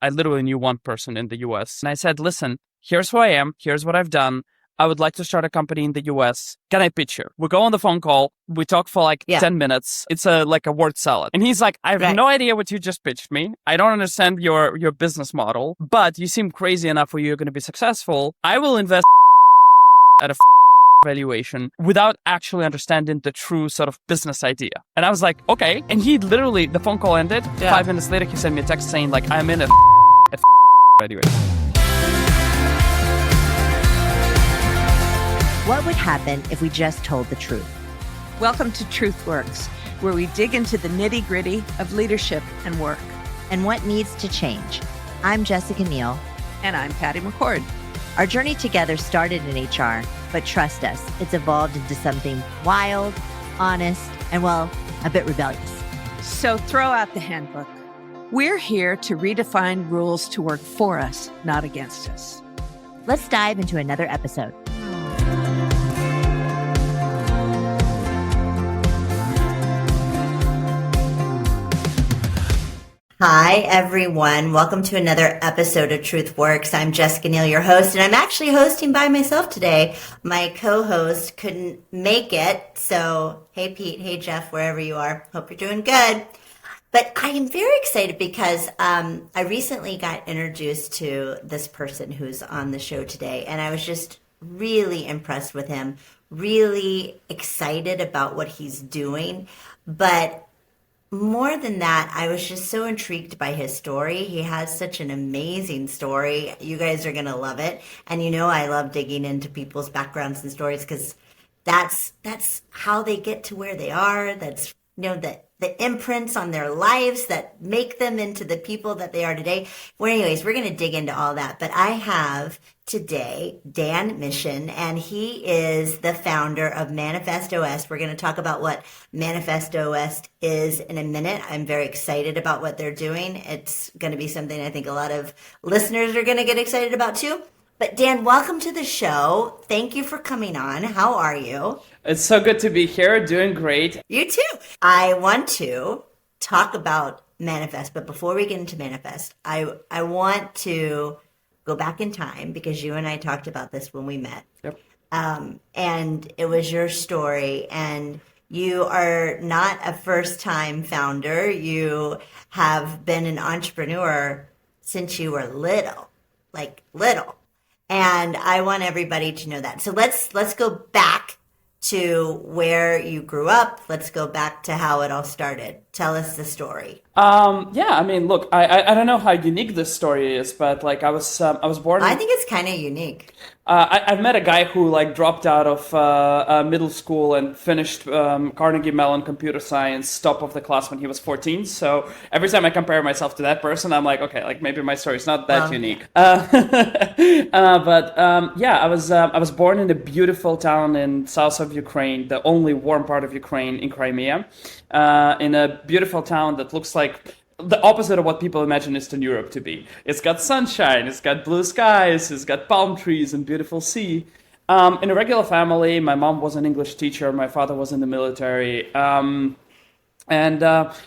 I literally knew one person in the US. And I said, listen, here's who I am. Here's what I've done. I would like to start a company in the US. Can I pitch you? We go on the phone call. We talk for like 10 minutes. It's like a word salad. And he's like, I have no idea what you just pitched me. I don't understand your business model, but you seem crazy enough where you're going to be successful. I will invest at a valuation without actually understanding the true sort of business idea. And I was like, okay. And he literally, the phone call ended. 5 minutes later, he sent me a text saying like, I'm in at valuation. What would happen if we just told the truth? Welcome to TruthWorks, where we dig into the nitty-gritty of leadership and work. And what needs to change. I'm Jessica Neal. And I'm Patty McCord. Our journey together started in HR, but trust us, it's evolved into something wild, honest, and well, a bit rebellious. So throw out the handbook. We're here to redefine rules to work for us, not against us. Let's dive into another episode. Hi, everyone. Welcome to another episode of TruthWorks. I'm Jessica Neal, your host, and I'm actually hosting by myself today. My co-host couldn't make it, so hey, Pete, hey, Jeff, wherever you are. Hope you're doing good. But I am very excited because I recently got introduced to this person who's on the show today, and I was just really impressed with him, really excited about what he's doing, but more than that, I was just so intrigued by his story. He has such an amazing story. You guys are going to love it. And you know I love digging into people's backgrounds and stories because that's how they get to where they are. That's, you know, the imprints on their lives that make them into the people that they are today. Well, anyways, we're going to dig into all that. But I have today Dan Mishin, and he is the founder of Manifest OS. We're going to talk about what Manifest OS is in a minute. I'm very excited about what they're doing. It's going to be something I think a lot of listeners are going to get excited about too. But Dan, welcome to the show. Thank you for coming on. How are you? It's so good to be here. Doing great. You too. I want to talk about Manifest, but before we get into Manifest, I want to go back in time because you and I talked about this when we met. Yep. And it was your story, and you are not a first-time founder. You have been an entrepreneur since you were little. And I want everybody to know that. So let's go back to where you grew up. Let's go back to how it all started. Tell us the story. I mean, look, I don't know how unique this story is, but like I was born. I think it's kind of unique. I've met a guy who like dropped out of middle school and finished Carnegie Mellon computer science, top of the class when he was 14. So every time I compare myself to that person, I'm like, okay, like maybe my story's not that unique. I was born in a beautiful town in south of Ukraine, the only warm part of Ukraine in Crimea, in a beautiful town that looks like the opposite of what people imagine Eastern Europe to be. It's got sunshine, it's got blue skies, it's got palm trees and beautiful sea. In a regular family, my mom was an English teacher, my father was in the military.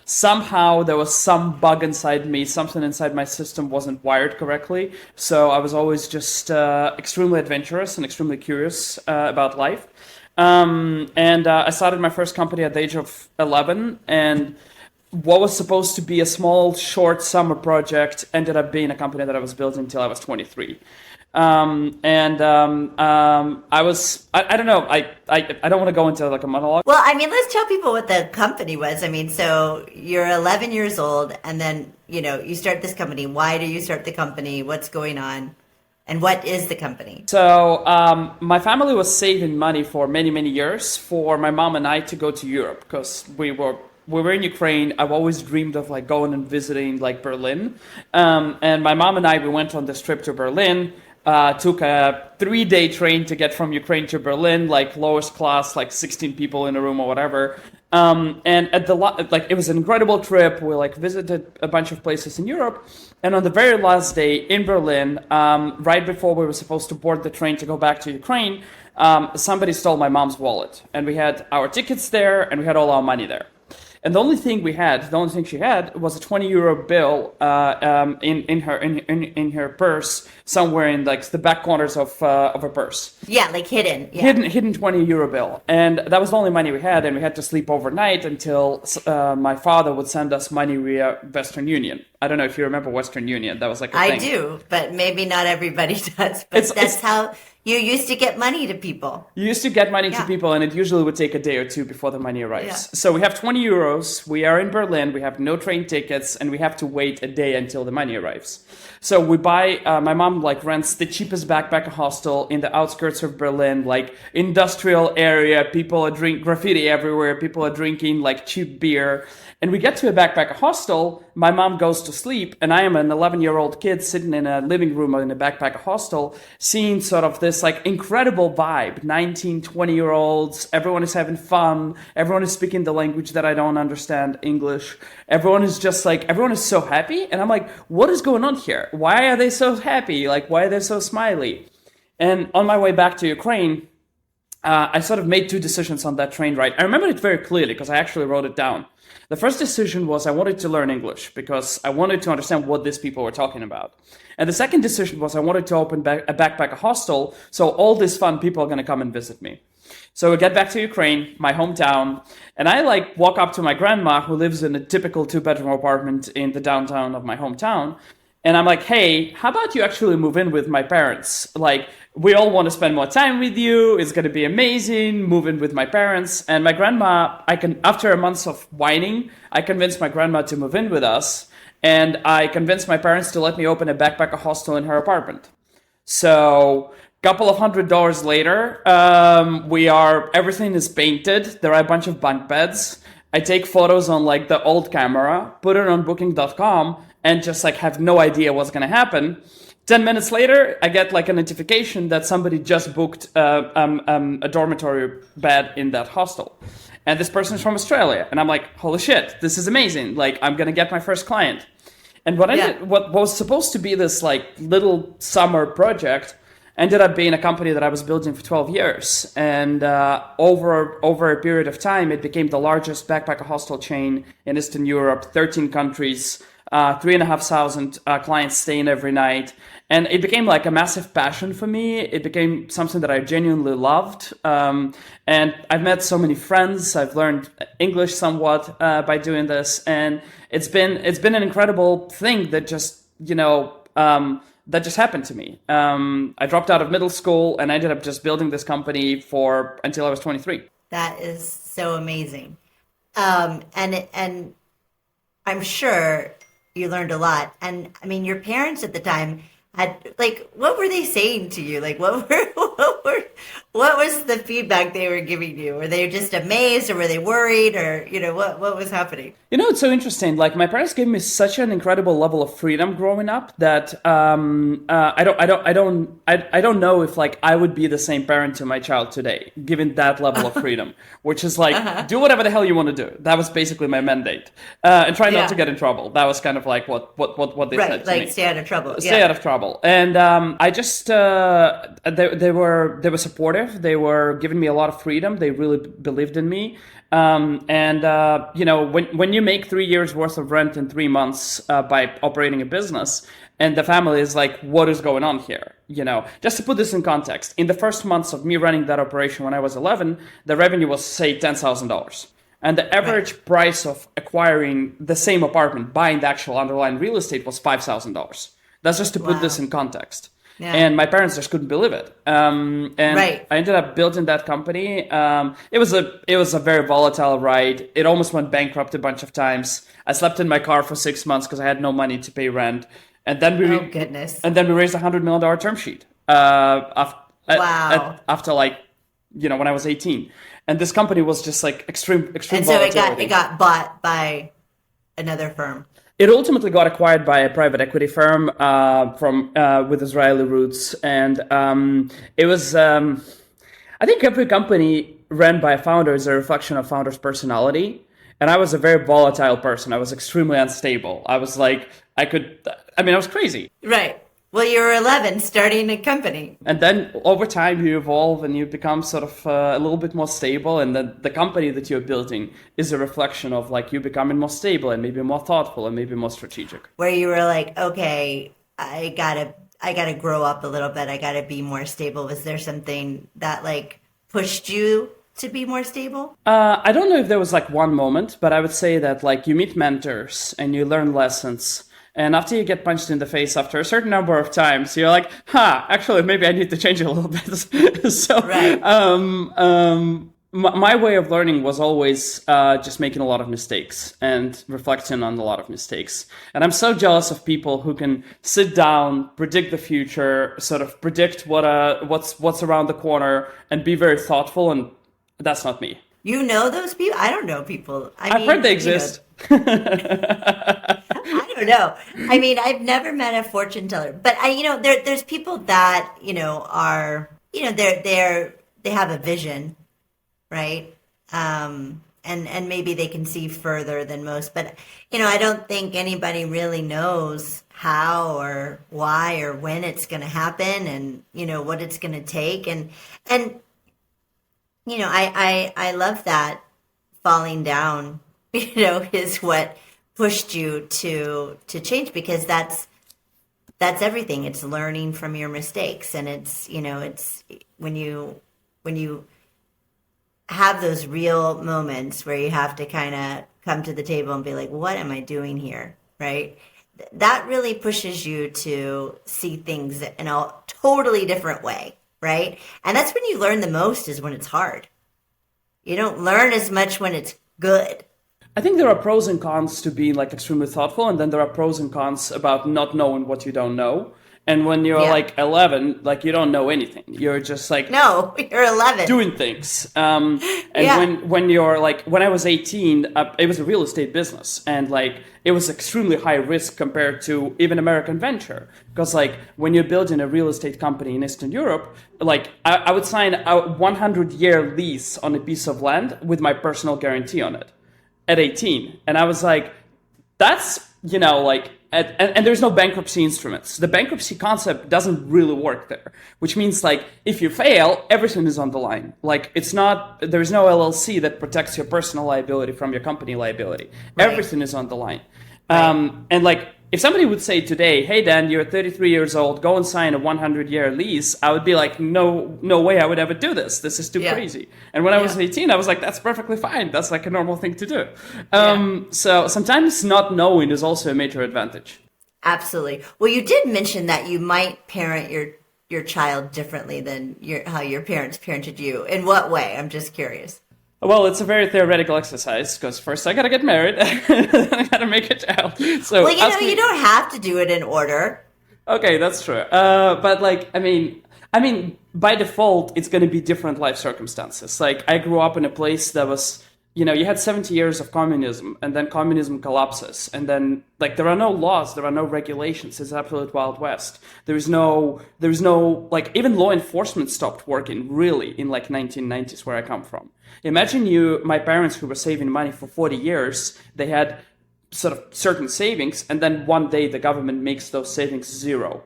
Somehow there was some bug inside me, something inside my system wasn't wired correctly. So I was always just extremely adventurous and extremely curious about life. I started my first company at the age of 11, and what was supposed to be a small, short summer project ended up being a company that I was building until I was 23. I don't know, I don't want to go into like a monologue. Well, I mean, let's tell people what the company was. I mean, so you're 11 years old, and then, you know, you start this company. Why do you start the company? What's going on? And what is the company? So my family was saving money for many, many years for my mom and I to go to Europe because we were in Ukraine. I've always dreamed of like going and visiting like Berlin. And my mom and I, we went on this trip to Berlin, took a 3-day train to get from Ukraine to Berlin, like lowest class, like 16 people in a room or whatever. And at it was an incredible trip. We like visited a bunch of places in Europe. And on the very last day in Berlin, right before we were supposed to board the train to go back to Ukraine, somebody stole my mom's wallet. And we had our tickets there and we had all our money there. And the only thing she had was a 20 euro bill in her purse, somewhere in like the back corners of her purse. Yeah, like hidden. Yeah. Hidden 20 euro bill. And that was the only money we had, and we had to sleep overnight until my father would send us money via Western Union. I don't know if you remember Western Union. That was like a thing. I do, but maybe not everybody does. But that's how you used to get money to people. You used to get money to people, and it usually would take a day or two before the money arrives. Yeah. So we have 20 euros, we are in Berlin, we have no train tickets, and we have to wait a day until the money arrives. So we buy, my mom like rents the cheapest backpacker hostel in the outskirts of Berlin, like industrial area, people are graffiti everywhere, people are drinking like cheap beer. And we get to a backpacker hostel, my mom goes to sleep, and I am an 11-year-old kid sitting in a living room in a backpacker hostel, seeing sort of this like incredible vibe, 19, 20-year-olds, everyone is having fun, everyone is speaking the language that I don't understand, English, everyone is so happy, and I'm like, what is going on here? Why are they so happy? Like, why are they so smiley? And on my way back to Ukraine, I sort of made two decisions on that train ride. I remember it very clearly because I actually wrote it down. The first decision was I wanted to learn English because I wanted to understand what these people were talking about. And the second decision was I wanted to open a backpacker hostel, so all these fun people are going to come and visit me. So we get back to Ukraine, my hometown, and I like walk up to my grandma who lives in a typical 2-bedroom apartment in the downtown of my hometown. And I'm like, hey, how about you actually move in with my parents? Like, we all want to spend more time with you. It's going to be amazing. Move in with my parents. And my grandma, after a month of whining, I convinced my grandma to move in with us. And I convinced my parents to let me open a backpacker hostel in her apartment. So couple of $100 later, everything is painted. There are a bunch of bunk beds. I take photos on like the old camera, put it on booking.com, and just like have no idea what's going to happen. 10 minutes later, I get like a notification that somebody just booked a dormitory bed in that hostel. And this person is from Australia. And I'm like, holy shit, this is amazing. Like, I'm going to get my first client. And what was supposed to be this like little summer project ended up being a company that I was building for 12 years. And over a period of time, it became the largest backpacker hostel chain in Eastern Europe, 13 countries, 3,500 clients staying every night. And it became like a massive passion for me. It became something that I genuinely loved. And I've met so many friends. I've learned English somewhat by doing this. And it's been an incredible thing that just, that just happened to me. I dropped out of middle school and I ended up just building this company until I was 23. That is so amazing. And I'm sure you learned a lot. And I mean, your parents at the time had like, what were they saying to you? Like, what was the feedback they were giving you? Were they just amazed, or were they worried, or what was happening? It's so interesting. Like, my parents gave me such an incredible level of freedom growing up that I don't know if like I would be the same parent to my child today, given that level of freedom, which is like do whatever the hell you want to do. That was basically my mandate, and try not to get in trouble. That was kind of like what they said to me. Like stay out of trouble. Stay out of trouble. And I just they were supportive. They were giving me a lot of freedom. They really believed in me. When you make 3 years worth of rent in 3 months by operating a business, and the family is like, what is going on here? Just to put this in context, in the first months of me running that operation when I was 11, the revenue was say $10,000. And the average price of acquiring the same apartment, buying the actual underlying real estate, was $5,000. That's just to put this in context. Yeah. And my parents just couldn't believe it. I ended up building that company. It was a very volatile ride. It almost went bankrupt a bunch of times. I slept in my car for 6 months because I had no money to pay rent. And then we raised a $100 million term sheet. After when I was 18. And this company was just like extreme and so volatility. it got bought by another firm. It ultimately got acquired by a private equity firm with Israeli roots, and it was. I think every company ran by a founder is a reflection of founder's personality, and I was a very volatile person. I was extremely unstable. I was like, I was crazy. Right. Well, you were 11 starting a company. And then over time you evolve and you become sort of a little bit more stable, and then the company that you're building is a reflection of like you becoming more stable and maybe more thoughtful and maybe more strategic. Where you were like, okay, I gotta grow up a little bit. I gotta be more stable. Was there something that like pushed you to be more stable? I don't know if there was like one moment, but I would say that like you meet mentors and you learn lessons. And after you get punched in the face after a certain number of times, you're like, actually, maybe I need to change a little bit. So, Right. my way of learning was always just making a lot of mistakes and reflecting on a lot of mistakes. And I'm so jealous of people who can sit down, predict the future, sort of predict what's around the corner, and be very thoughtful. And that's not me. You know those people? I don't know people. I've heard they exist. I don't know. I mean, I've never met a fortune teller, but there's people that, are, they have a vision, right? And maybe they can see further than most, but, I don't think anybody really knows how or why or when it's going to happen and, what it's going to take. And, I love that falling down, is what pushed you to change, because that's everything. It's learning from your mistakes, and it's when you have those real moments where you have to kind of come to the table and be like, what am I doing here, right? That really pushes you to see things in a totally different way, right? And that's when you learn the most, is when it's hard. You don't learn as much when it's good. I think there are pros and cons to being like extremely thoughtful, and then there are pros and cons about not knowing what you don't know. And when you're like 11, like you don't know anything. You're just like you're 11 doing things. When you're like, when I was 18, it was a real estate business, and like it was extremely high risk compared to even American venture. Because like when you're building a real estate company in Eastern Europe, like I would sign a 100-year lease on a piece of land with my personal guarantee on it at 18. And I was like, that's, and there's no bankruptcy instruments. The bankruptcy concept doesn't really work there, which means like if you fail, everything is on the line. Like there's no LLC that protects your personal liability from your company liability. Right. Everything is on the line. Right. And like if somebody would say today, hey Dan, you're 33 years old, go and sign a 100-year lease, I would be like, no way I would ever do this. This is too crazy. And when I was 18, I was like, that's perfectly fine. That's like a normal thing to do. So sometimes not knowing is also a major advantage. Absolutely. Well, you did mention that you might parent your child differently than how your parents parented you. In what way? I'm just curious. Well, it's a very theoretical exercise, because first I gotta get married, then I gotta make a child. So you don't have to do it in order. Okay, that's true. But like, I mean, by default, it's gonna be different life circumstances. Like, I grew up in a place that was, you had 70 years of communism, and then communism collapses, and then like there are no laws, there are no regulations. It's absolute Wild West. There's no like, even law enforcement stopped working really in like 1990s where I come from. Imagine my parents who were saving money for 40 years, they had sort of certain savings, and then one day the government makes those savings zero.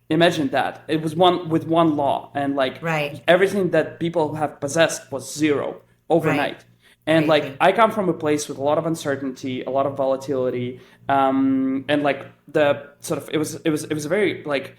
Imagine that. It was with one law, and like everything that people have possessed was zero overnight. Right. And like, I come from a place with a lot of uncertainty, a lot of volatility, and like the sort of, it was a very like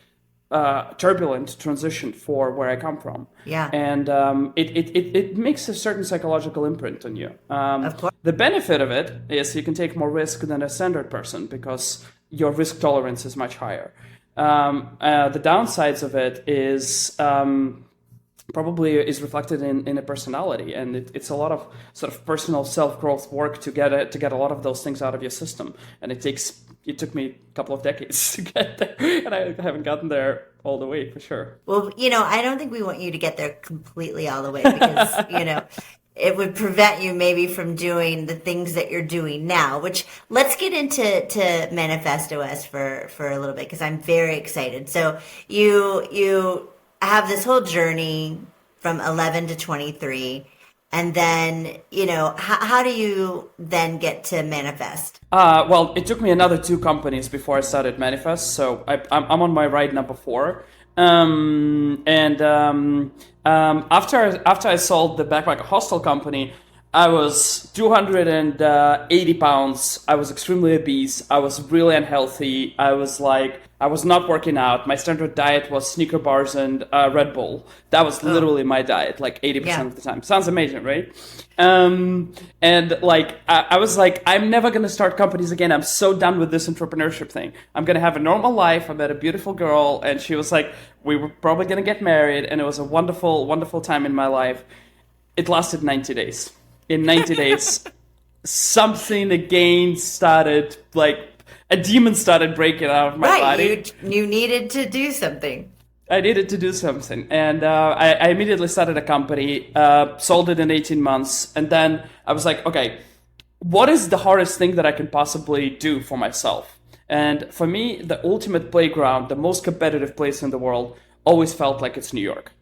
turbulent transition for where I come from. Yeah. And it makes a certain psychological imprint on you. Of course. The benefit of it is you can take more risk than a standard person, because your risk tolerance is much higher. The downsides of it is probably is reflected in a personality, and it's a lot of sort of personal self-growth work to get a lot of those things out of your system, and it took me a couple of decades to get there, and I haven't gotten there all the way for sure. Well, I don't think we want you to get there completely all the way, because it would prevent you maybe from doing the things that you're doing now, which let's get into Manifesto S for a little bit, because I'm very excited. So you have this whole journey from 11 to 23, And then, how do you then get to Manifest? Well, it took me another 2 companies before I started Manifest, so I'm on my ride number 4. After I sold the backpack hostel company, I was 280 pounds. I was extremely obese. I was really unhealthy. I was not working out. My standard diet was Snickers bars and Red Bull. That was literally my diet, like 80% of the time. Sounds amazing, right? I was like, I'm never going to start companies again. I'm so done with this entrepreneurship thing. I'm going to have a normal life. I met a beautiful girl, and she was like, we were probably going to get married, and it was a wonderful, wonderful time in my life. It lasted 90 days. In 90 days, something again started, like a demon started breaking out of my body. You needed to do something. I needed to do something. And I immediately started a company, sold it in 18 months. And then I was like, okay, what is the hardest thing that I can possibly do for myself? And for me, the ultimate playground, the most competitive place in the world, always felt like it's New York.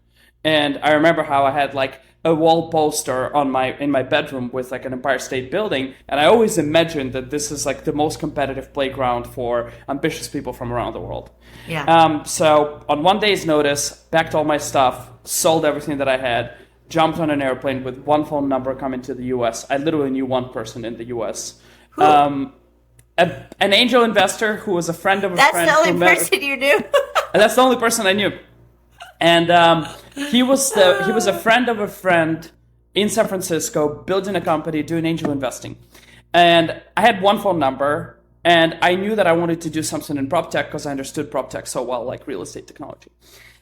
And I remember how I had like a wall poster in my bedroom with like an Empire State Building, and I always imagined that this is like the most competitive playground for ambitious people from around the world. Yeah. So on one day's notice, packed all my stuff, sold everything that I had, jumped on an airplane with one phone number coming to the U.S. I literally knew one person in the U.S. An angel investor who was a friend of a friend. That's the only person you knew. And that's the only person I knew. And he was a friend of a friend in San Francisco, building a company, doing angel investing. And I had one phone number, and I knew that I wanted to do something in prop tech because I understood prop tech so well, like real estate technology.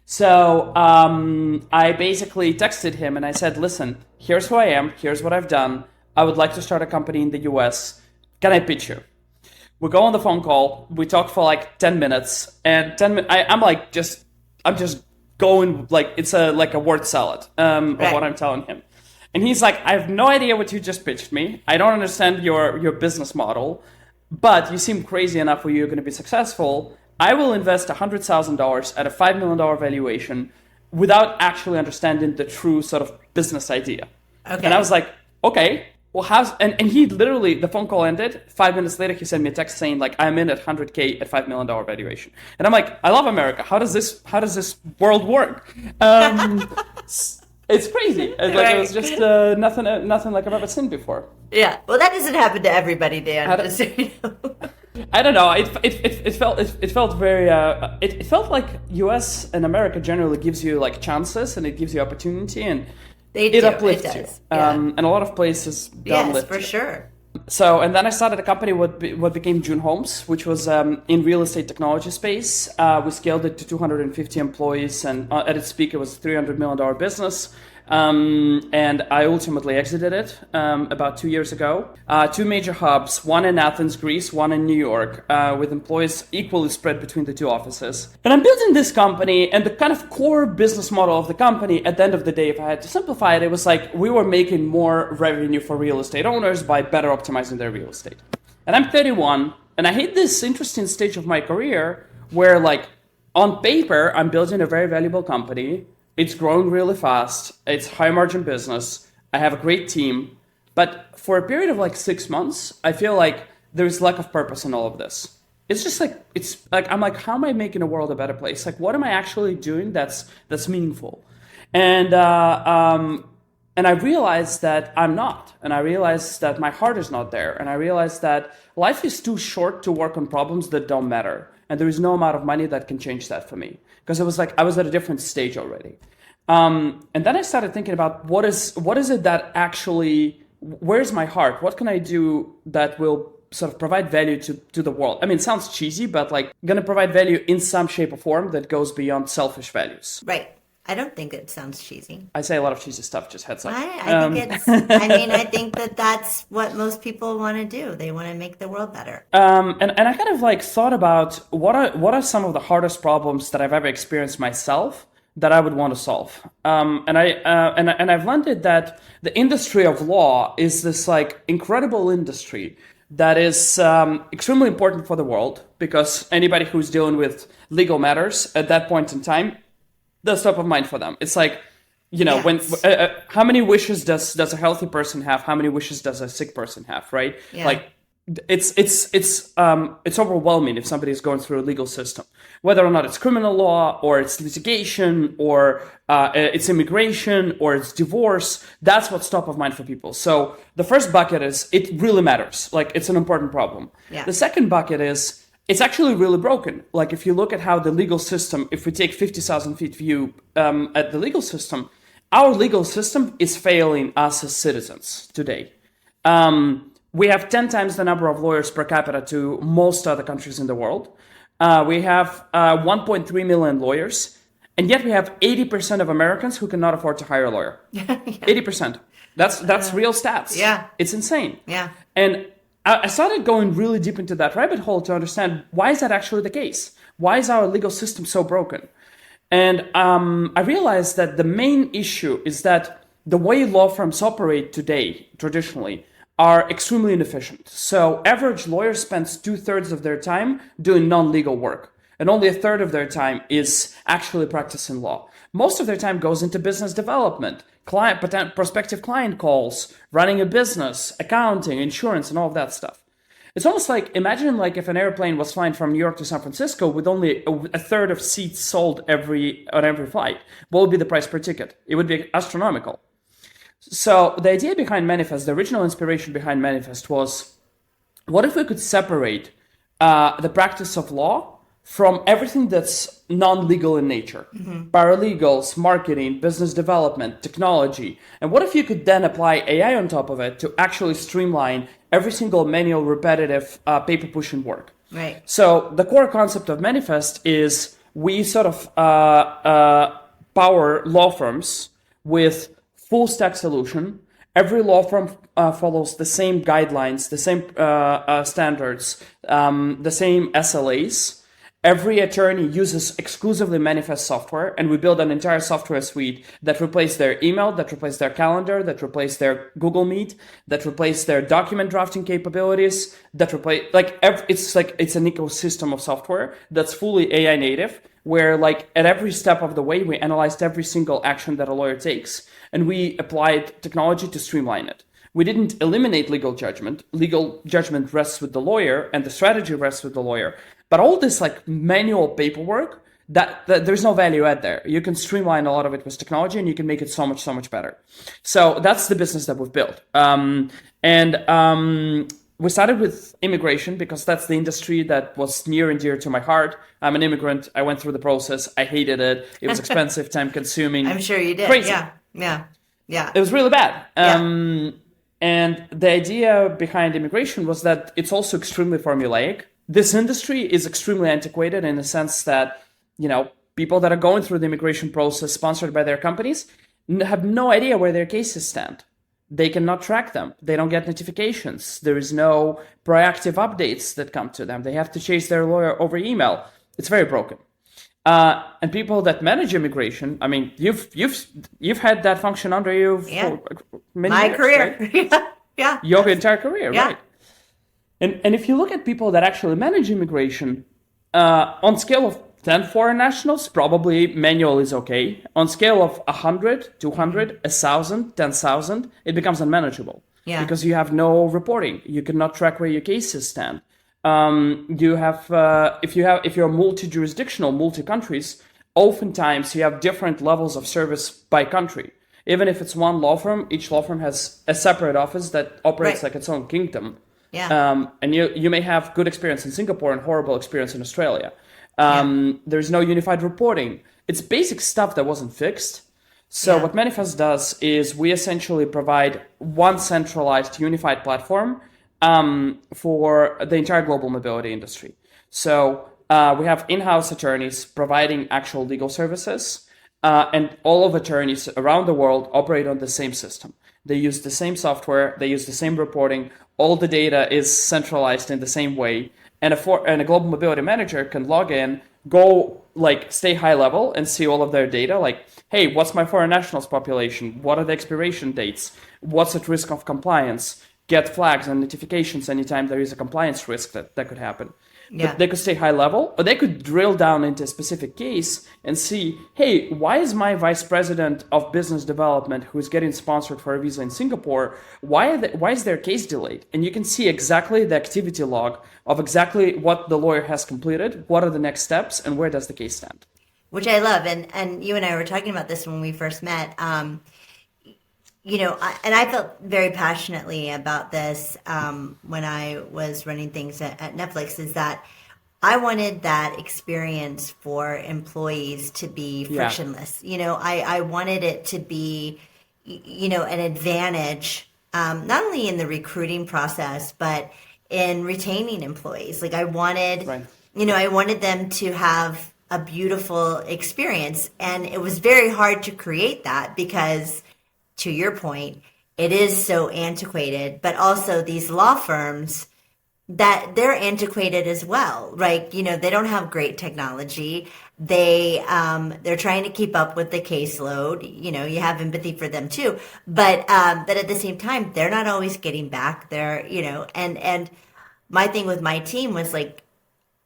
So I basically texted him and I said, listen, here's who I am, here's what I've done. I would like to start a company in the US. Can I pitch you? We go on the phone call. We talk for like 10 minutes, and I'm just going like it's like a word salad of what I'm telling him. And he's like, I have no idea what you just pitched me. I don't understand your business model, but you seem crazy enough where you're going to be successful. I will invest $100,000 at a $5 million valuation without actually understanding the true sort of business idea. Okay. And I was like, okay, well, and he literally, the phone call ended. 5 minutes later, he sent me a text saying like, I'm in at 100K at $5 million valuation. And I'm like, I love America. How does this world work? It's crazy. Right. Like, it was just nothing like I've ever seen before. Yeah. Well, that doesn't happen to everybody, Dan. I don't know. It felt very. It felt like U.S. and America generally gives you like chances, and it gives you opportunity, and it uplifts you. Yeah. And a lot of places don't lift for you. Sure. So, and then I started a company what became June Homes, which was in real estate technology space. We scaled it to 250 employees, and at its peak, it was a $300 million business. And I ultimately exited it about 2 years ago. 2 major hubs, one in Athens, Greece, one in New York, with employees equally spread between the 2 offices. And I'm building this company, and the kind of core business model of the company, at the end of the day, if I had to simplify it, it was like we were making more revenue for real estate owners by better optimizing their real estate. And I'm 31, and I hit this interesting stage of my career where, like, on paper, I'm building a very valuable company. It's growing really fast. It's high margin business. I have a great team. But for a period of like 6 months, I feel like there's lack of purpose in all of this. It's just like, I'm like, how am I making the world a better place? Like, what am I actually doing that's meaningful? And I realized that I'm not. And I realized that my heart is not there. And I realized that life is too short to work on problems that don't matter. And there is no amount of money that can change that for me. Because it was like I was at a different stage already. And then I started thinking about what is it that actually, where's my heart? What can I do that will sort of provide value to the world? I mean, it sounds cheesy, but like going to provide value in some shape or form that goes beyond selfish values. Right. I don't think it sounds cheesy. I say a lot of cheesy stuff, just heads up. I think that's what most people want to do. They want to make the world better. And I kind of like thought about what are some of the hardest problems that I've ever experienced myself that I would want to solve. And I've landed that the industry of law is this like incredible industry that is extremely important for the world, because anybody who's dealing with legal matters at that point in time, that's top of mind for them. It's like when Yes. how many wishes does a healthy person have? How many wishes does a sick person have? Right? Yeah. Like it's overwhelming if somebody is going through a legal system, whether or not it's criminal law or it's litigation or it's immigration or it's divorce. That's what's top of mind for people. So the first bucket is it really matters. Like it's an important problem. Yeah. The second bucket is it's actually really broken. Like if you look at how the legal system, if we take 50,000 feet view at the legal system, our legal system is failing us as citizens today. We have 10 times the number of lawyers per capita to most other countries in the world. We have 1.3 million lawyers, and yet we have 80% of Americans who cannot afford to hire a lawyer. 80%. That's real stats. Yeah. It's insane. Yeah. And I started going really deep into that rabbit hole to understand why is that actually the case? Why is our legal system so broken? And I realized that the main issue is that the way law firms operate today, traditionally, are extremely inefficient. So average lawyer spends 2/3 of their time doing non-legal work, and only 1/3 of their time is actually practicing law. Most of their time goes into business development, prospective client calls, running a business, accounting, insurance, and all of that stuff. It's almost like, imagine like if an airplane was flying from New York to San Francisco with only a third of seats sold on every flight. What would be the price per ticket? It would be astronomical. So the idea behind Manifest, the original inspiration behind Manifest was, what if we could separate the practice of law from everything that's non-legal in nature? Paralegals, marketing, business development, technology. And what if you could then apply AI on top of it to actually streamline every single manual, repetitive, paper-pushing work? Right. So the core concept of Manifest is we sort of power law firms with full stack solution. Every law firm follows the same guidelines, the same standards, the same SLAs. Every attorney uses exclusively Manifest software, and we build an entire software suite that replaces their email, that replaces their calendar, that replaces their Google Meet, that replaces their document drafting capabilities, that replace it's an ecosystem of software that's fully AI native, where like at every step of the way we analyzed every single action that a lawyer takes, and we applied technology to streamline it. We didn't eliminate legal judgment. Legal judgment rests with the lawyer and the strategy rests with the lawyer. But all this like manual paperwork, that there's no value add there. You can streamline a lot of it with technology and you can make it so much better. So that's the business that we've built. We started with immigration because that's the industry that was near and dear to my heart. I'm an immigrant. I went through the process. I hated it. It was expensive, time consuming. I'm sure you did. Crazy. Yeah. It was really bad. And the idea behind immigration was that it's also extremely formulaic. This industry is extremely antiquated in the sense that, people that are going through the immigration process sponsored by their companies have no idea where their cases stand. They cannot track them. They don't get notifications. There is no proactive updates that come to them. They have to chase their lawyer over email. It's very broken. And people that manage immigration, I mean, you've had that function under you for many years, career. Right? Yeah. Your entire career, Yeah. right? And if you look at people that actually manage immigration, on scale of 10 foreign nationals, probably manual is okay. On scale of 100, 200, 1,000, 10,000, it becomes unmanageable. Yeah. Because you have no reporting. You cannot track where your cases stand. You have, if you're multi-jurisdictional, multi-countries, oftentimes you have different levels of service by country. Even if it's one law firm, each law firm has a separate office that operates like its own kingdom. Yeah. And you may have good experience in Singapore and horrible experience in Australia. There's no unified reporting. It's basic stuff that wasn't fixed. So what Manifest does is we essentially provide one centralized unified platform for the entire global mobility industry. So we have in-house attorneys providing actual legal services, and all of attorneys around the world operate on the same system. They use the same software, they use the same reporting, all the data is centralized in the same way, and a global mobility manager can log in, go stay high level and see all of their data, like, hey, what's my foreign nationals population? What are the expiration dates? What's at risk of compliance? Get flags and notifications anytime there is a compliance risk that could happen. Yeah. They could stay high level, or they could drill down into a specific case and see, hey, why is my vice president of business development, who is getting sponsored for a visa in Singapore, why is their case delayed? And you can see exactly the activity log of exactly what the lawyer has completed, what are the next steps, and where does the case stand. Which I love. And you and I were talking about this when we first met. I felt very passionately about this when I was running things at Netflix, is that I wanted that experience for employees to be frictionless. I wanted it to be, an advantage, not only in the recruiting process, but in retaining employees. Like I wanted, I wanted them to have a beautiful experience. And it was very hard to create that because, to your point, it is so antiquated, but also these law firms, that they're antiquated as well, right? They don't have great technology. They're trying to keep up with the caseload. You have empathy for them too, but at the same time, they're not always getting back there. And my thing with my team was like,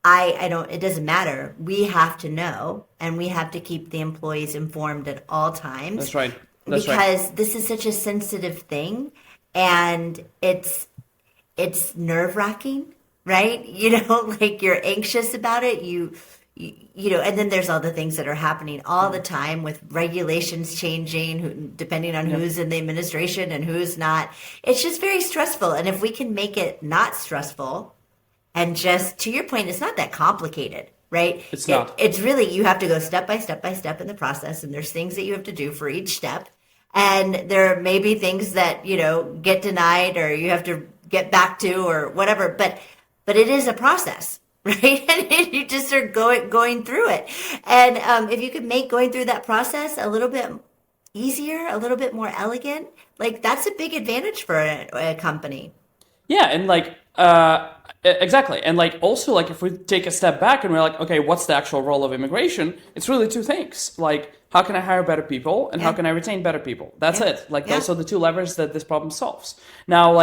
it doesn't matter. We have to know, and we have to keep the employees informed at all times. That's right. Because this is such a sensitive thing, and it's nerve-wracking, right? Like you're anxious about it. And then there's all the things that are happening all the time with regulations changing, depending on who's in the administration and who's not. It's just very stressful. And if we can make it not stressful, and just, to your point, it's not that complicated, right? It's not. It's really, you have to go step by step by step in the process, and there's things that you have to do for each step. And there may be things that, get denied or you have to get back to or whatever, but it is a process, right? And you just are going through it. And if you could make going through that process a little bit easier, a little bit more elegant, like that's a big advantage for a company. Yeah, and exactly. And also if we take a step back and we're like, okay, what's the actual role of immigration? It's really two things. How can I hire better people, and how can I retain better people? That's it. Those are the two levers that this problem solves. Now,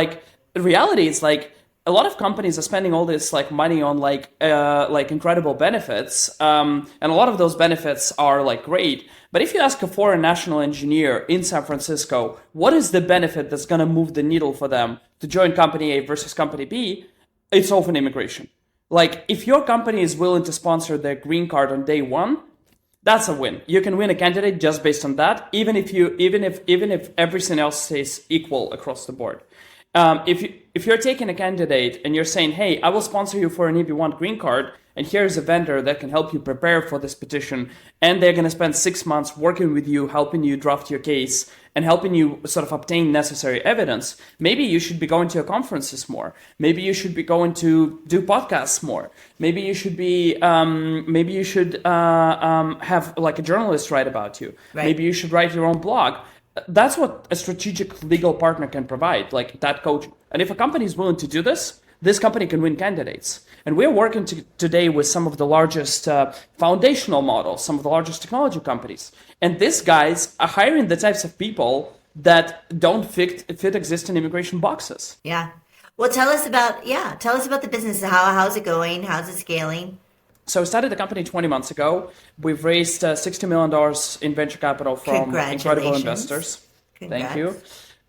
the reality is a lot of companies are spending all this money on incredible benefits, and a lot of those benefits are great. But if you ask a foreign national engineer in San Francisco, what is the benefit that's going to move the needle for them to join company A versus company B? It's often immigration. If your company is willing to sponsor their green card on day one, that's a win. You can win a candidate just based on that, even if everything else stays equal across the board. If you're taking a candidate and you're saying, hey, I will sponsor you for an EB1 green card, and here's a vendor that can help you prepare for this petition, and they're going to spend 6 months working with you, helping you draft your case, and helping you sort of obtain necessary evidence, maybe you should be going to your conferences more. Maybe you should be going to do podcasts more. Maybe you should be, have a journalist write about you. Right. Maybe you should write your own blog. That's what a strategic legal partner can provide, that coaching. And if a company is willing to do this company can win candidates. And we're working today with some of the largest foundational models, some of the largest technology companies. And these guys are hiring the types of people that don't fit existing immigration boxes. Yeah. Well, tell us about the business. How's it going? How's it scaling? So we started the company 20 months ago. We've raised $60 million in venture capital from incredible investors. Thank you.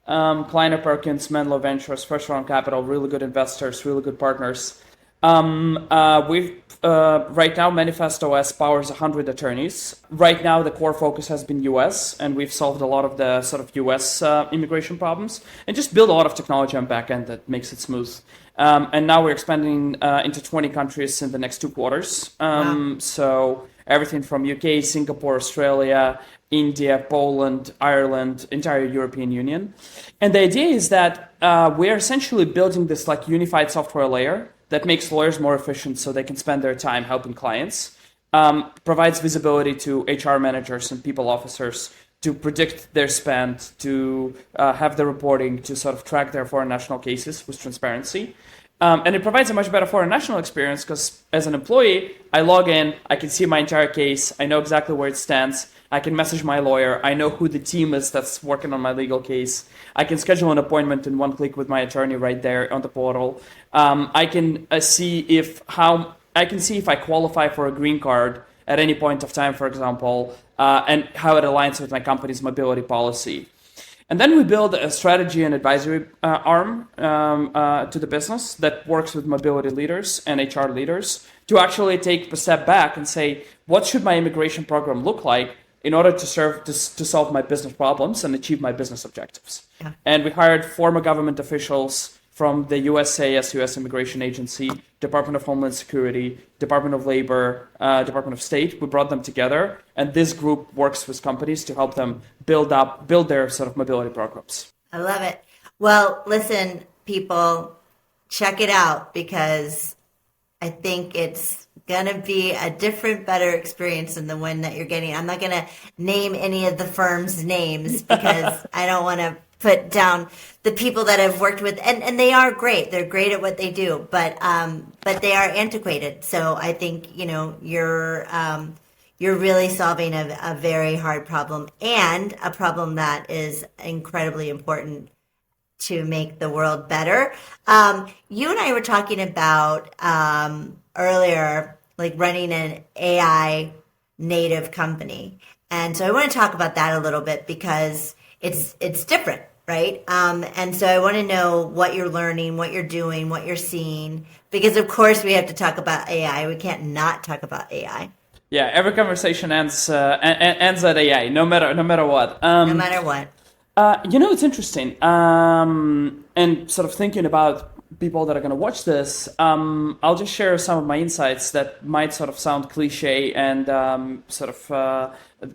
Kleiner Perkins, Menlo Ventures, first round capital, really good investors, really good partners. We've right now ManifestOS powers 100 attorneys. Right now the core focus has been US, and we've solved a lot of the sort of US immigration problems and just build a lot of technology on back end that makes it smooth. And now we're expanding into 20 countries in the next 2 quarters. Wow. So everything from UK, Singapore, Australia, India, Poland, Ireland, entire European Union. And the idea is that we're essentially building this unified software layer that makes lawyers more efficient so they can spend their time helping clients, provides visibility to HR managers and people officers to predict their spend, to have the reporting, to sort of track their foreign national cases with transparency. And it provides a much better foreign national experience because as an employee, I log in, I can see my entire case, I know exactly where it stands, I can message my lawyer, I know who the team is that's working on my legal case, I can schedule an appointment in one click with my attorney right there on the portal. I can see I can see if I qualify for a green card at any point of time, for example, and how it aligns with my company's mobility policy. And then we build a strategy and advisory arm to the business that works with mobility leaders and HR leaders to actually take a step back and say, what should my immigration program look like in order to solve my business problems and achieve my business objectives? Yeah. And we hired former government officials from the USAS, U.S. Immigration Agency, Department of Homeland Security, Department of Labor, Department of State. We brought them together, and this group works with companies to help them build their sort of mobility programs. I love it. Well, listen, people, check it out because I think it's going to be a different, better experience than the one that you're getting. I'm not going to name any of the firms' names because I don't want to put down the people that I've worked with, and they are great. They're great at what they do, but they are antiquated. So I think you're really solving a very hard problem and a problem that is incredibly important to make the world better. You and I were talking about earlier, like running an AI native company, and so I want to talk about that a little bit because it's different. Right. And so I want to know what you're learning, what you're doing, what you're seeing, because of course we have to talk about AI. We can't not talk about AI. Yeah, every conversation ends at AI, no matter what. No matter what. It's interesting. And sort of thinking about people that are going to watch this, I'll just share some of my insights that might sort of sound cliche and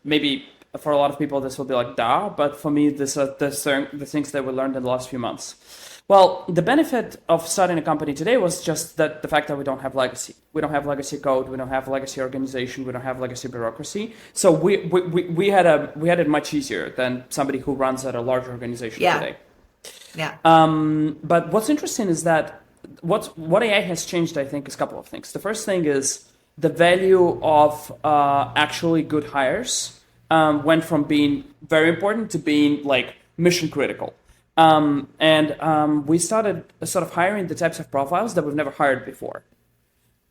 maybe for a lot of people, this will be like, duh, but for me, these are the things that we learned in the last few months. Well, the benefit of starting a company today was just that the fact that we don't have legacy. We don't have legacy code. We don't have legacy organization. We don't have legacy bureaucracy. So we had it much easier than somebody who runs at a large organization today. Yeah. But what's interesting is that what AI has changed, I think, is a couple of things. The first thing is the value of actually good hires went from being very important to being like mission critical. We started sort of hiring the types of profiles that we've never hired before.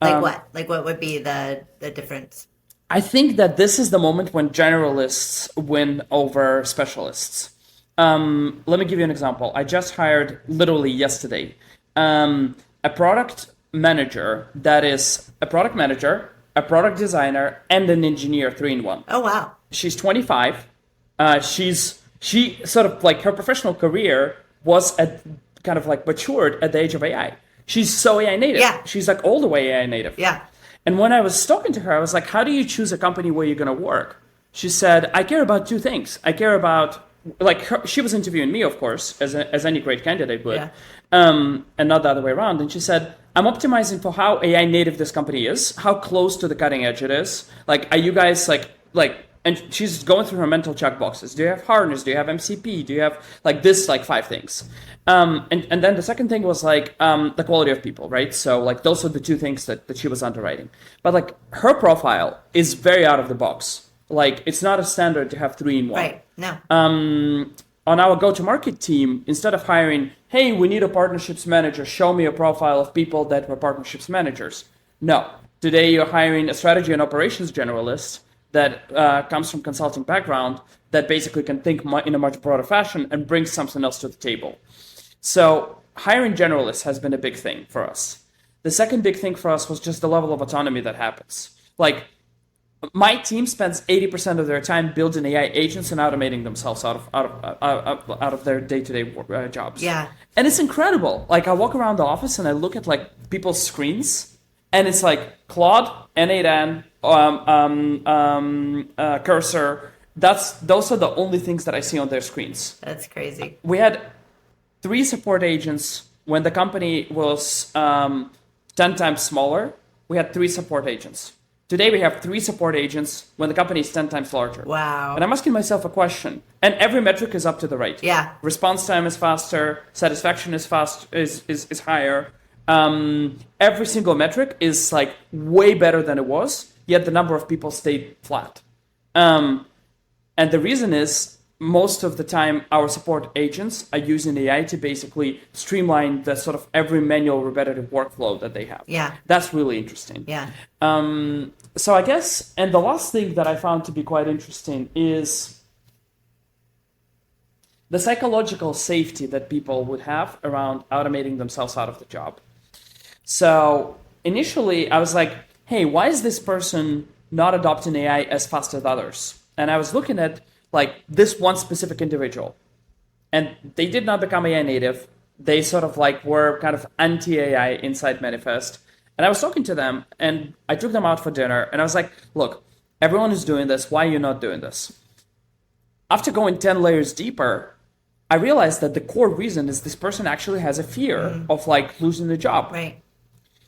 Like what? Like what would be the difference? I think that this is the moment when generalists win over specialists. Let me give you an example. I just hired literally yesterday a product manager that is a product manager, a product designer, and an engineer 3-in-1. Oh, wow. She's 25. She sort of like her professional career was kind of like matured at the age of AI. She's so AI native. Yeah. She's like all the way AI native. Yeah. And when I was talking to her, I was like, how do you choose a company where you're going to work? She said, I care about two things. I care about, she was interviewing me, of course, as any great candidate would, Yeah. And not the other way around. And she said, I'm optimizing for how AI native this company is, how close to the cutting edge it is. Like, are you guys and she's going through her mental checkboxes. Do you have hardness? Do you have MCP? Do you have this 5 things? And then the second thing was the quality of people, right? So those are the 2 things that she was underwriting. But her profile is very out of the box. It's not a standard to have 3-in-1. Right. No. On our go-to-market team, instead of hiring, hey, we need a partnerships manager, show me a profile of people that were partnerships managers. No. Today you're hiring a strategy and operations generalist that comes from consulting background that basically can think in a much broader fashion and bring something else to the table. So hiring generalists has been a big thing for us. The second big thing for us was just the level of autonomy that happens. My team spends 80% of their time building AI agents and automating themselves out of their day-to-day jobs. Yeah. And it's incredible. I walk around the office and I look at people's screens, and it's Claude, N8N, Cursor. Those are the only things that I see on their screens. That's crazy. We had 3 support agents when the company was 10 times smaller. We had 3 support agents. Today we have 3 support agents when the company is 10 times larger. Wow. And I'm asking myself a question. And every metric is up to the right. Yeah. Response time is faster. Satisfaction is is higher. Every single metric is way better than it was. Yet the number of people stayed flat. And the reason is most of the time our support agents are using AI to basically streamline the sort of every manual repetitive workflow that they have. Yeah. That's really interesting. Yeah. So I guess, and the last thing that I found to be quite interesting is the psychological safety that people would have around automating themselves out of the job. So initially I was like, hey, why is this person not adopting AI as fast as others? And I was looking at like this one specific individual, and they did not become AI native. They sort of like were kind of anti-AI inside Manifest. And I was talking to them, and I took them out for dinner, and I was like, look, everyone is doing this. Why are you not doing this? After going 10 layers deeper, I realized that the core reason is this person actually has a fear of like losing the job. Right.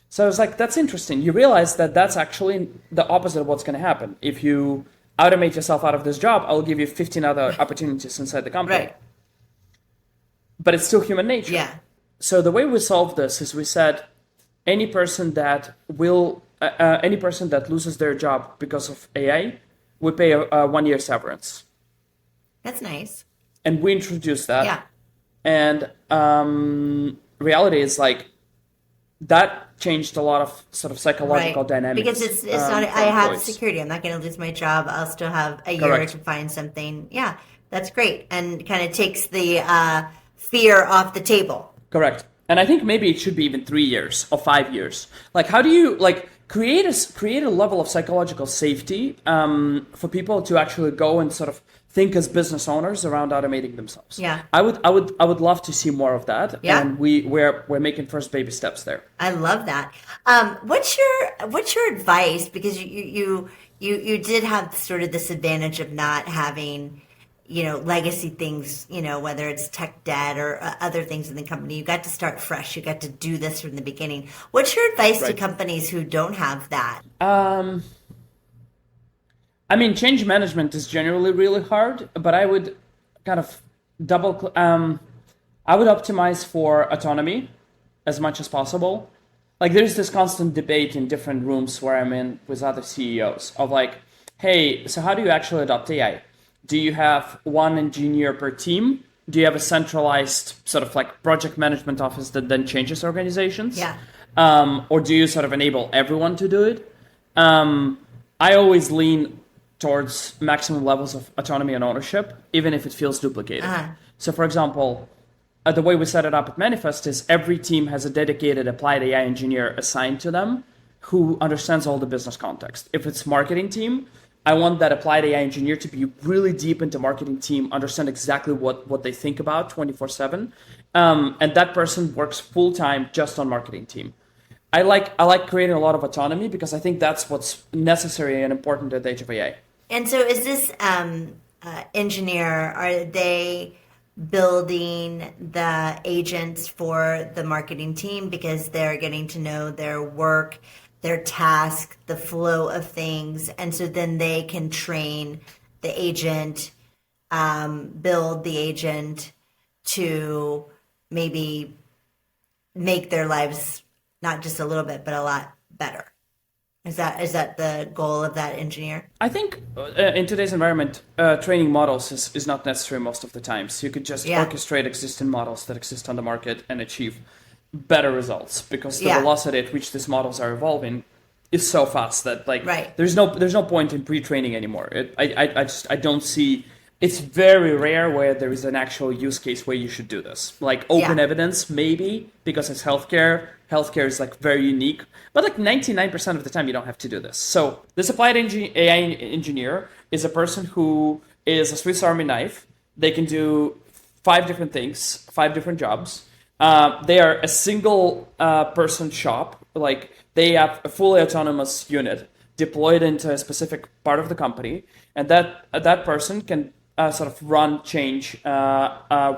So I was like, that's interesting. You realize that that's actually the opposite of what's going to happen. If you automate yourself out of this job, I'll give you 15 other opportunities inside the company. Right. But it's still human nature. Yeah. So the way we solved this is we said any person that loses their job because of AI, we pay a 1-year severance. That's nice. And we introduced that. Yeah. And reality is like that changed a lot of sort of psychological dynamics. Because it's not, I have security. I'm not going to lose my job. I'll still have a year to find something. Yeah, that's great. And kind of takes the fear off the table. Correct. And I think maybe it should be even 3 years or 5 years. Like, how do you like create a level of psychological safety for people to actually go and sort of think as business owners around automating themselves? Yeah, I would love to see more of that. Yeah, and we're making first baby steps there. I love that. What's your advice? Because you did have sort of this advantage of not having, legacy things, whether it's tech debt or other things in the company. You got to start fresh. You got to do this from the beginning. What's your advice to companies who don't have that? I mean, change management is generally really hard, but I would kind of I would optimize for autonomy as much as possible. Like, there's this constant debate in different rooms where I'm in with other CEOs of like, hey, so how do you actually adopt AI? Do you have one engineer per team? Do you have a centralized sort of like project management office that then changes organizations? Yeah. Or do you sort of enable everyone to do it? I always lean towards maximum levels of autonomy and ownership, even if it feels duplicated. So, for example, the way we set it up at Manifest is every team has a dedicated applied AI engineer assigned to them who understands all the business context. If it's marketing team, I want that applied AI engineer to be really deep into marketing team, understand exactly what they think about 24/7. And that person works full time just on marketing team. I like creating a lot of autonomy because I think that's what's necessary and important at the age of AI. And so is this engineer, are they building the agents for the marketing team because they're getting to know their work, their task, the flow of things, and so then they can train the agent, build the agent to maybe make their lives not just a little bit, but a lot better? Is that the goal of that engineer? I think in today's environment, training models is not necessary most of the time. So you could just orchestrate existing models that exist on the market and achieve better results, because the velocity at which these models are evolving is so fast that there's no point in pre-training anymore. I don't see. It's very rare where there is an actual use case where you should do this. Like open evidence, maybe, because it's healthcare. Healthcare is like very unique, but like 99% of the time you don't have to do this. So this applied AI engineer is a person who is a Swiss Army knife. They can do 5 different things, 5 different jobs. They are a single person shop. Like, they have a fully autonomous unit deployed into a specific part of the company, and that person can sort of run change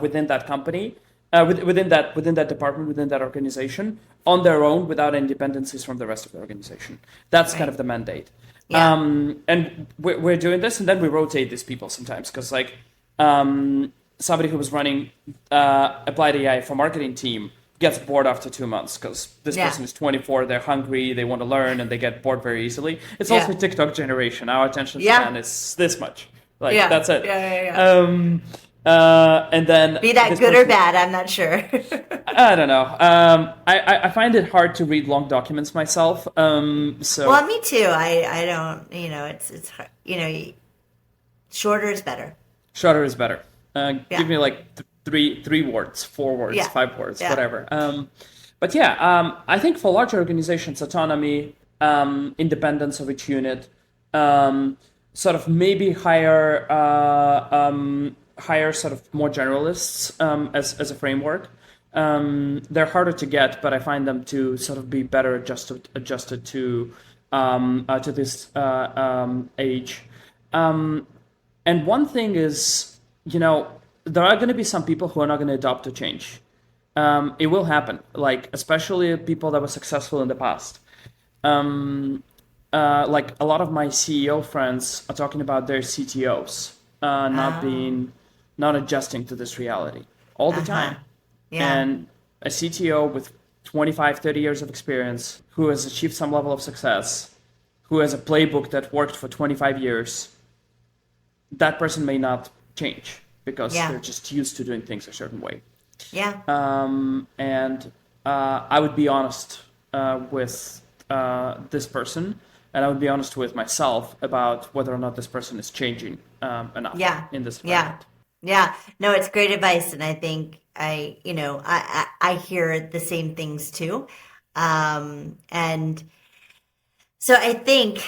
within that company, within that department, within that organization, on their own, without any dependencies from the rest of the organization. That's kind of the mandate. Yeah. And we're doing this, and then we rotate these people sometimes, because like somebody who was running applied AI for marketing team gets bored after 2 months because this person is 24, they're hungry, they want to learn, and they get bored very easily. It's also TikTok generation. Our attention span is this much. Like Yeah. that's it. Yeah. And then Be that this good or person- bad, I'm not sure. I don't know. I find it hard to read long documents myself. So Well, me too. I don't, it's hard, shorter is better. shorter is better. Yeah. Give me like three words, 4 words, Yeah. 5 words, Yeah. whatever. But yeah, I think for larger organizations, autonomy, independence of each unit, sort of maybe hire sort of more generalists as a framework. They're harder to get, but I find them to sort of be better adjusted to this age. And one thing is, there are going to be some people who are not going to adopt a change. It will happen, like especially people that were successful in the past. Like a lot of my CEO friends are talking about their CTOs not adjusting to this reality all the time. Yeah. And a CTO with 25, 30 years of experience who has achieved some level of success, who has a playbook that worked for 25 years, that person may not change because they're just used to doing things a certain way. Yeah. And I would be honest with this person, and I would be honest with myself about whether or not this person is changing enough in this environment. Yeah. No, it's great advice. And I think I hear the same things too. And so I think,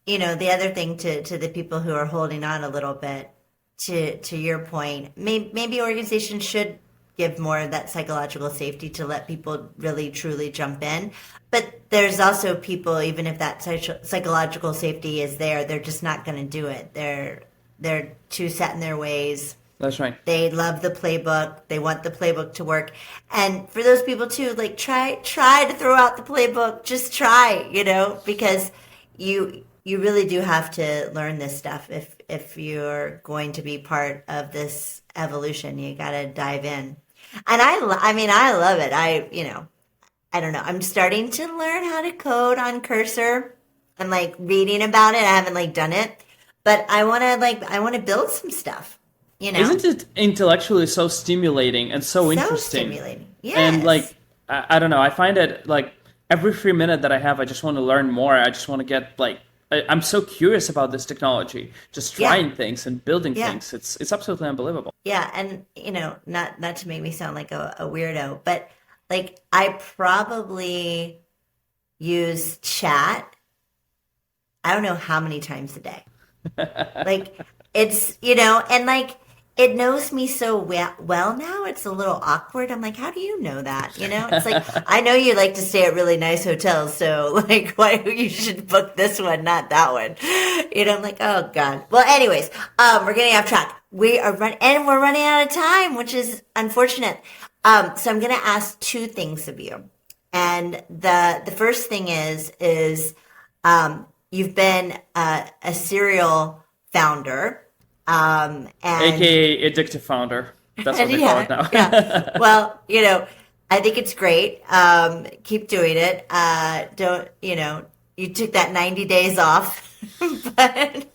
the other thing to the people who are holding on a little bit to your point, maybe organizations should give more of that psychological safety to let people really truly jump in. But there's also people, even if that psychological safety is there, they're just not going to do it. They're too set in their ways. That's right. They love the playbook. They want the playbook to work. And for those people too, like try to throw out the playbook. Just try, because you really do have to learn this stuff if you're going to be part of this evolution. You got to dive in. And I love it. I don't know. I'm starting to learn how to code on Cursor. I'm like reading about it. I haven't like done it, but I want to build some stuff. Isn't it intellectually so stimulating and so interesting? Stimulating. Yes. And like, I don't know. I find it like every free minute that I have, I just want to learn more. I just want to get like, I'm so curious about this technology, just trying things and building things. It's absolutely unbelievable. Yeah. And, not to make me sound like a weirdo, but like I probably use chat, I don't know how many times a day. Like it's, and like, it knows me so well now. It's a little awkward. I'm like, how do you know that? It's like, I know you like to stay at really nice hotels. So like, why you should book this one, not that one. I'm like, oh God. Well, anyways, we're getting off track. We're running out of time, which is unfortunate. So I'm going to ask two things of you. And the first thing is you've been a serial founder. And AKA addictive founder. That's what they call it now. Yeah. Well, I think it's great. Keep doing it. Don't, you took that 90 days off, but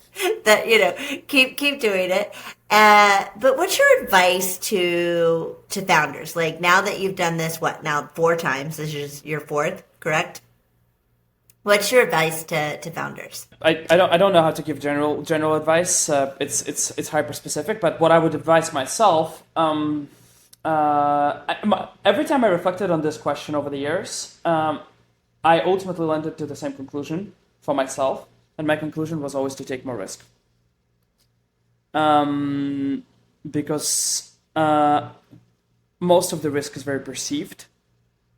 that, keep doing it. But what's your advice to founders? Like now that you've done this, now 4 times, this is your 4th, correct? What's your advice to founders? I don't know how to give general advice. It's hyper specific. But what I would advise myself, every time I reflected on this question over the years, I ultimately landed to the same conclusion for myself, and my conclusion was always to take more risk. Because most of the risk is very perceived.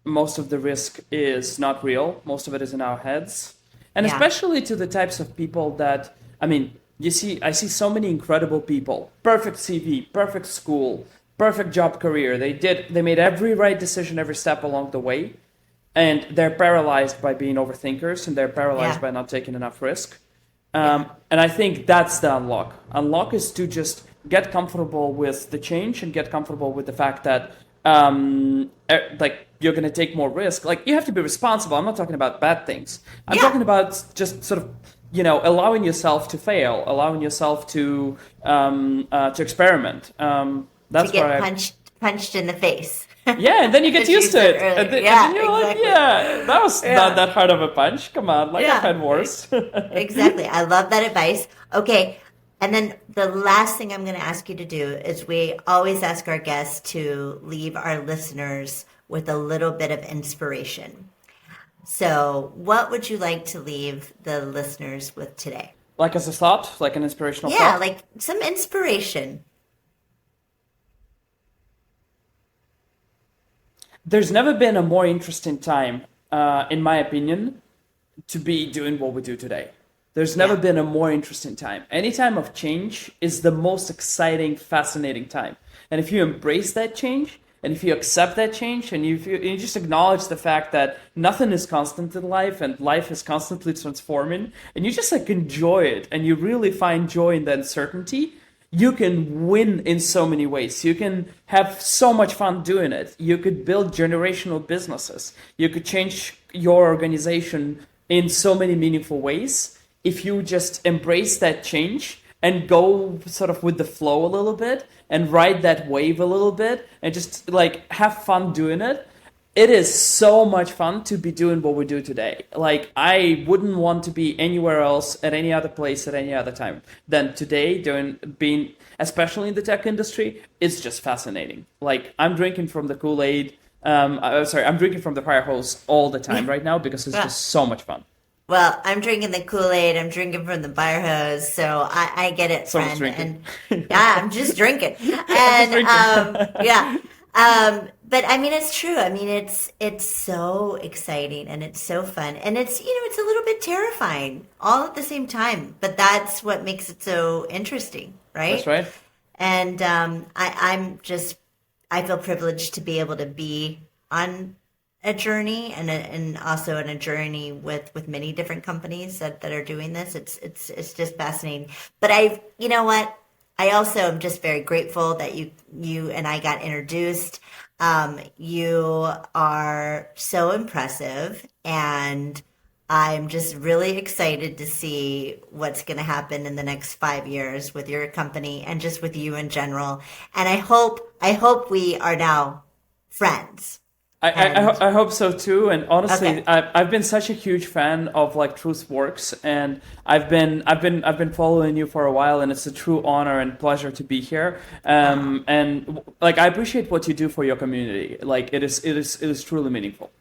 Most of the risk is not real. Most of it is in our heads. And especially to the types of people that, I see so many incredible people, perfect CV, perfect school, perfect job career. They made every right decision every step along the way. And they're paralyzed by being overthinkers, and they're paralyzed by not taking enough risk. And I think that's the unlock. Unlock is to just get comfortable with the change and get comfortable with the fact that like you're going to take more risk. Like you have to be responsible. I'm not talking about bad things. I'm talking about just sort of allowing yourself to fail, allowing yourself to experiment. That's to get what punched in the face. Yeah, and then you get As you used to said it. earlier. And Yeah, then you're like, exactly. yeah, that was Yeah. not that hard of a punch. Come on, like I've Yeah. had worse. Exactly. I love that advice. Okay. And then the last thing I'm going to ask you to do is we always ask our guests to leave our listeners with a little bit of inspiration. So, what would you like to leave the listeners with today? Like as a thought, like an inspirational Yeah, thought. like some inspiration. There's never been a more interesting time, in my opinion, to be doing what we do today. There's never Yeah. been a more interesting time. Any time of change is the most exciting, fascinating time. And if you embrace that change, and if you accept that change, and you just acknowledge the fact that nothing is constant in life, and life is constantly transforming, and you just like enjoy it, and you really find joy in the uncertainty, you can win in so many ways. You can have so much fun doing it. You could build generational businesses. You could change your organization in so many meaningful ways if you just embrace that change and go sort of with the flow a little bit and ride that wave a little bit and just like have fun doing it. It is so much fun to be doing what we do today. Like, I wouldn't want to be anywhere else at any other place at any other time than today being, especially in the tech industry. It's just fascinating. Like, I'm drinking from the Kool-Aid. I'm drinking from the fire hose all the time right now because it's just so much fun. Well, I'm drinking the Kool-Aid. I'm drinking from the fire hose, so I get it, Someone's friend. drinking. And yeah, I'm just drinking. And yeah, but I mean, it's true. I mean, it's so exciting and it's so fun, and it's it's a little bit terrifying all at the same time. But that's what makes it so interesting, right? That's right. And I feel privileged to be able to be on a journey and also on a journey with many different companies that are doing this. It's just fascinating. But you know what? I also am just very grateful that you and I got introduced. You are so impressive, and I'm just really excited to see what's going to happen in the next 5 years with your company and just with you in general. And I hope we are now friends. I hope so too, and honestly, Okay. I've been such a huge fan of like Truth Works, and I've been following you for a while, and it's a true honor and pleasure to be here. And like I appreciate what you do for your community. Like it is truly meaningful.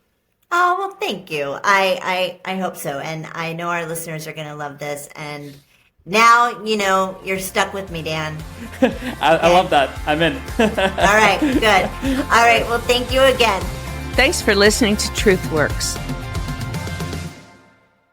Oh, well, thank you. I hope so. And I know our listeners are going to love this. And now, you're stuck with me, Dan. I love that. I'm in. All right, good. All right, well, thank you again. Thanks for listening to Truth Works.